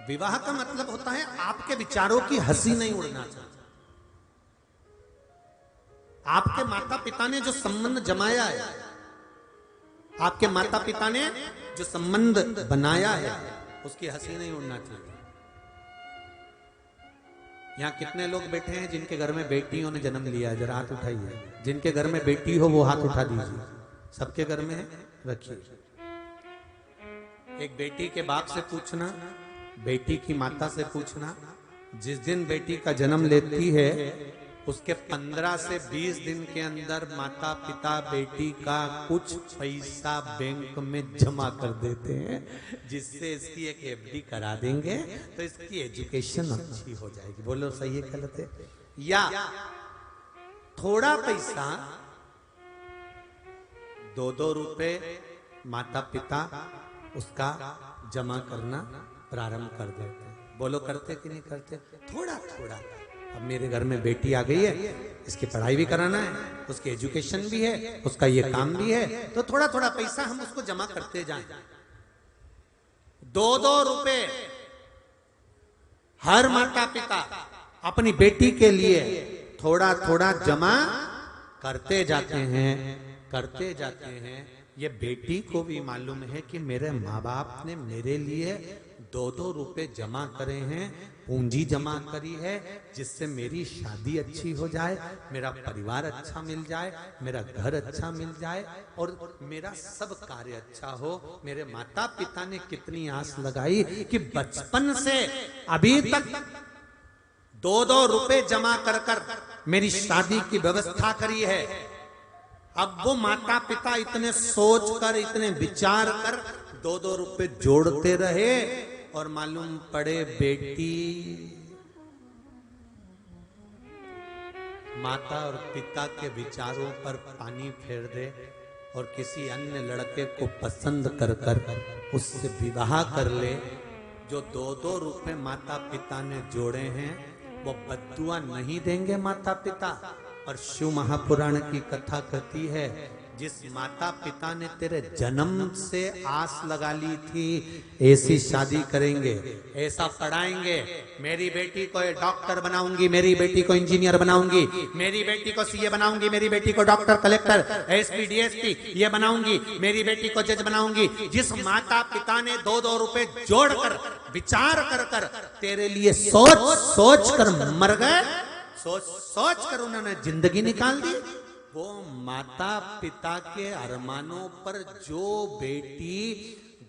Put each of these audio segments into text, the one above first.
विवाह का मतलब होता है आपके विचारों की हंसी नहीं उड़ना चाहिए। आपके माता पिता ने जो संबंध जमाया है, आपके माता पिता ने जो संबंध बनाया है, उसकी हंसी नहीं उड़ना चाहिए। यहां कितने लोग बैठे हैं जिनके घर में बेटियों ने जन्म लिया? जरा हाथ उठाइए। जिनके घर में बेटी हो वो हाथ उठा दीजिए। सबके घर में है, रखिए। एक बेटी के बाप से पूछना, बेटी की माता से पूछना, जिस दिन बेटी का जन्म लेती है उसके 15 से 20 दिन के अंदर माता पिता बेटी का कुछ पैसा बैंक में जमा कर देते हैं, जिससे इसकी एक एफडी करा देंगे तो इसकी एजुकेशन अच्छी हो जाएगी। बोलो सही है गलत है? या थोड़ा पैसा 2-2 रुपए माता पिता उसका जमा करना प्रारंभ कर देते हैं। बोलो करते कि नहीं करते? थोड़ा थोड़ा। अब मेरे घर में बेटी आ गई है, इसकी पढ़ाई भी कराना है, उसकी एजुकेशन भी है, उसका ये काम भी है, तो थोड़ा थोड़ा पैसा हम उसको जमा करते जाएं। 2-2 रुपए हर माता पिता अपनी बेटी के लिए थोड़ा थोड़ा जमा करते जाते हैं। ये बेटी को भी मालूम है कि मेरे माँ बाप ने मेरे लिए 2-2 रुपए जमा करे हैं, पूंजी जमा करी है, जिससे मेरी शादी अच्छी हो जाए, मेरा परिवार अच्छा मिल जाए, मेरा घर अच्छा मिल जाए और मेरा सब कार्य अच्छा हो। मेरे माता पिता ने कितनी आस लगाई कि बचपन से अभी तक 2-2 रुपए जमा कर कर मेरी शादी की व्यवस्था करी है। अब वो माता पिता इतने सोच कर, इतने विचार कर 2-2 रुपए जोड़ते रहे और मालूम पड़े बेटी माता और पिता के विचारों पर पानी फेर दे और किसी अन्य लड़के को पसंद कर कर उससे विवाह कर ले। जो 2-2 रुपए माता पिता ने जोड़े हैं वो बद्दुआ नहीं देंगे माता पिता। और शिव महापुराण की कथा कहती है, जिस माता पिता ने तेरे जन्म से आस लगा ली थी ऐसी शादी करेंगे, ऐसा पढ़ाएंगे, मेरी बेटी को डॉक्टर बनाऊंगी, मेरी बेटी को इंजीनियर बनाऊंगी, मेरी बेटी को सीए बनाऊंगी, मेरी बेटी को डॉक्टर, कलेक्टर, एसपी, डीएसपी ये बनाऊंगी, मेरी बेटी को जज बनाऊंगी। जिस माता पिता ने 2-2 रुपए जोड़कर विचार कर कर तेरे लिए सोच कर मर गए, सोच कर उन्होंने जिंदगी निकाल दी, वो माता पिता के अरमानों पर जो बेटी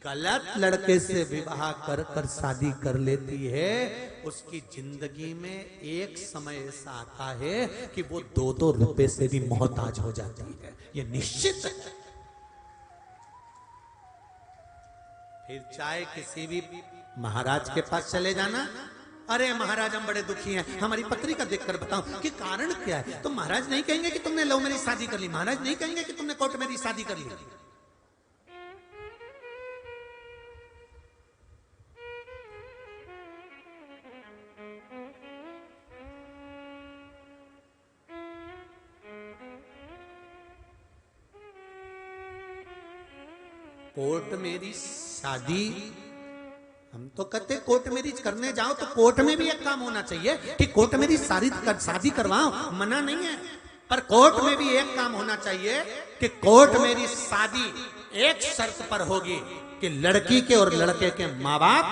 गलत लड़के से विवाह कर कर शादी कर लेती है, उसकी जिंदगी में एक समय ऐसा आता है कि वो 2-2 रुपए से भी मोहताज हो जाती है। ये निश्चित है। फिर चाहे किसी भी महाराज के पास चले जाना, अरे महाराज हम बड़े दुखी हैं, हमारी पत्री का देखकर बताओ कि कारण क्या है। तो महाराज नहीं कहेंगे कि तुमने लव मैरिज शादी कर ली, महाराज नहीं कहेंगे कि तुमने कोर्ट मैरिज शादी कर ली। कोर्ट मैरिज शादी, हम तो कहते कोर्ट मैरिज करने जाओ तो कोर्ट में भी एक काम होना चाहिए कि कोर्ट मैरिज शादी करवाओ, मना नहीं है, पर कोर्ट में भी एक काम होना चाहिए कि कोर्ट मैरिज शादी एक शर्त पर होगी कि लड़की के और लड़के के माँ बाप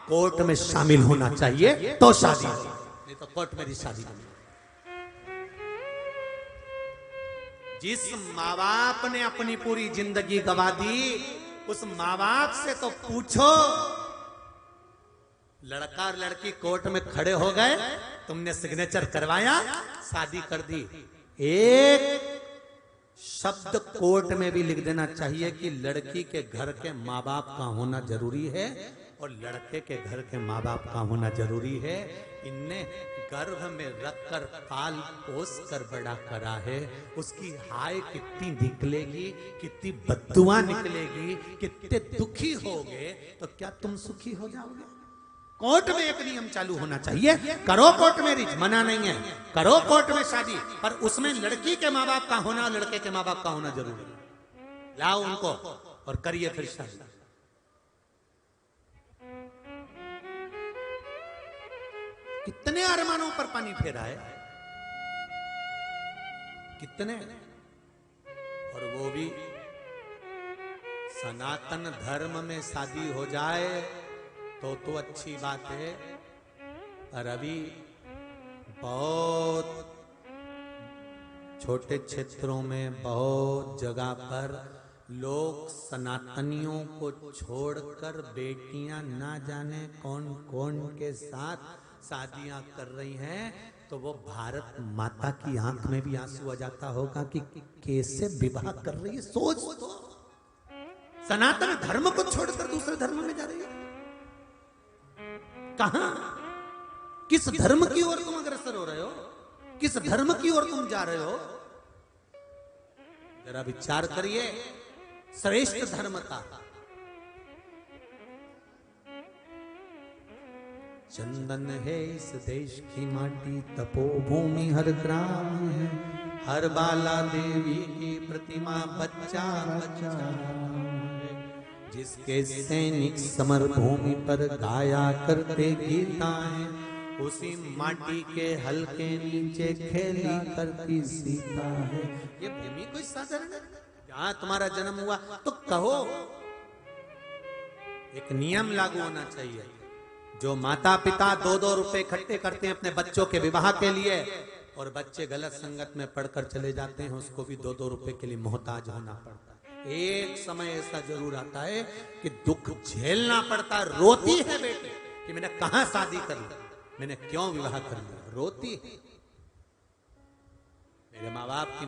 कोर्ट में शामिल होना चाहिए तो शादी, नहीं तो कोर्ट मैरिज शादी नहीं। जिस माँ बाप ने अपनी पूरी जिंदगी गवा दी, उस माँ बाप से तो पूछो। लड़का और लड़की कोर्ट में खड़े हो गए, तुमने सिग्नेचर करवाया, शादी कर दी, एक शब्द कोर्ट में भी लिख देना चाहिए कि लड़की के घर के माँ बाप का होना जरूरी है और लड़के के घर के माँ बाप का होना जरूरी है। इनने गर्भ में रखकर पाल पोस कर बड़ा करा है, उसकी हाय कितनी निकलेगी, कितनी बद्दुआ निकलेगी, कितने दुखी होगे, तो क्या तुम सुखी हो जाओगे? कोर्ट में एक नियम चालू होना चाहिए, करो कोर्ट मैरिज, मना नहीं है, करो कोर्ट में शादी, पर उसमें लड़की के माँ बाप का होना, लड़के के माँ बाप का होना जरूरी है। लाओ उनको और करिए फिर शादी। कितने अरमानों पर पानी फेरा है, कितने। और वो भी सनातन धर्म में शादी हो जाए तो अच्छी बात है, पर अभी बहुत छोटे क्षेत्रों में, बहुत जगह पर लोग सनातनियों को छोड़कर बेटियां ना जाने कौन कौन के साथ शादियां कर रही हैं, तो वो भारत माता की आंख में भी आंसू आ जाता होगा कि कैसे विवाह कर रही है। सोच तो, सनातन धर्म को छोड़कर दूसरे धर्म में जा रही है। कहां, किस धर्म की ओर तुम अग्रसर हो रहे हो, किस धर्म की ओर तुम जा रहे हो, जरा विचार करिए। श्रेष्ठ धर्म का चंदन है इस देश की माटी, तपोभूमि हर ग्राम है, हर बाला देवी की प्रतिमा बच्चा बच्चा है, जिसके सैनिक समर भूमि पर गाया करते गीताएं, उसी माटी के हल्के नीचे खेली करती सीता है। ये भूमि कोई साधारण है? जहां तुम्हारा जन्म हुआ तो कहो, एक नियम लागू होना चाहिए। जो माता पिता 2-2 रुपए इकट्ठे करते हैं अपने बच्चों के विवाह के लिए, और बच्चे गलत संगत में पढ़कर चले जाते हैं, उसको भी 2-2 रुपए के लिए मोहताज होना पड़ता है। एक समय ऐसा जरूर आता है कि दुख झेलना पड़ता है। रोती है बेटी कि मैंने कहां शादी कर ली, मैंने क्यों विवाह कर लिया, रोती है। मेरे माँ बाप की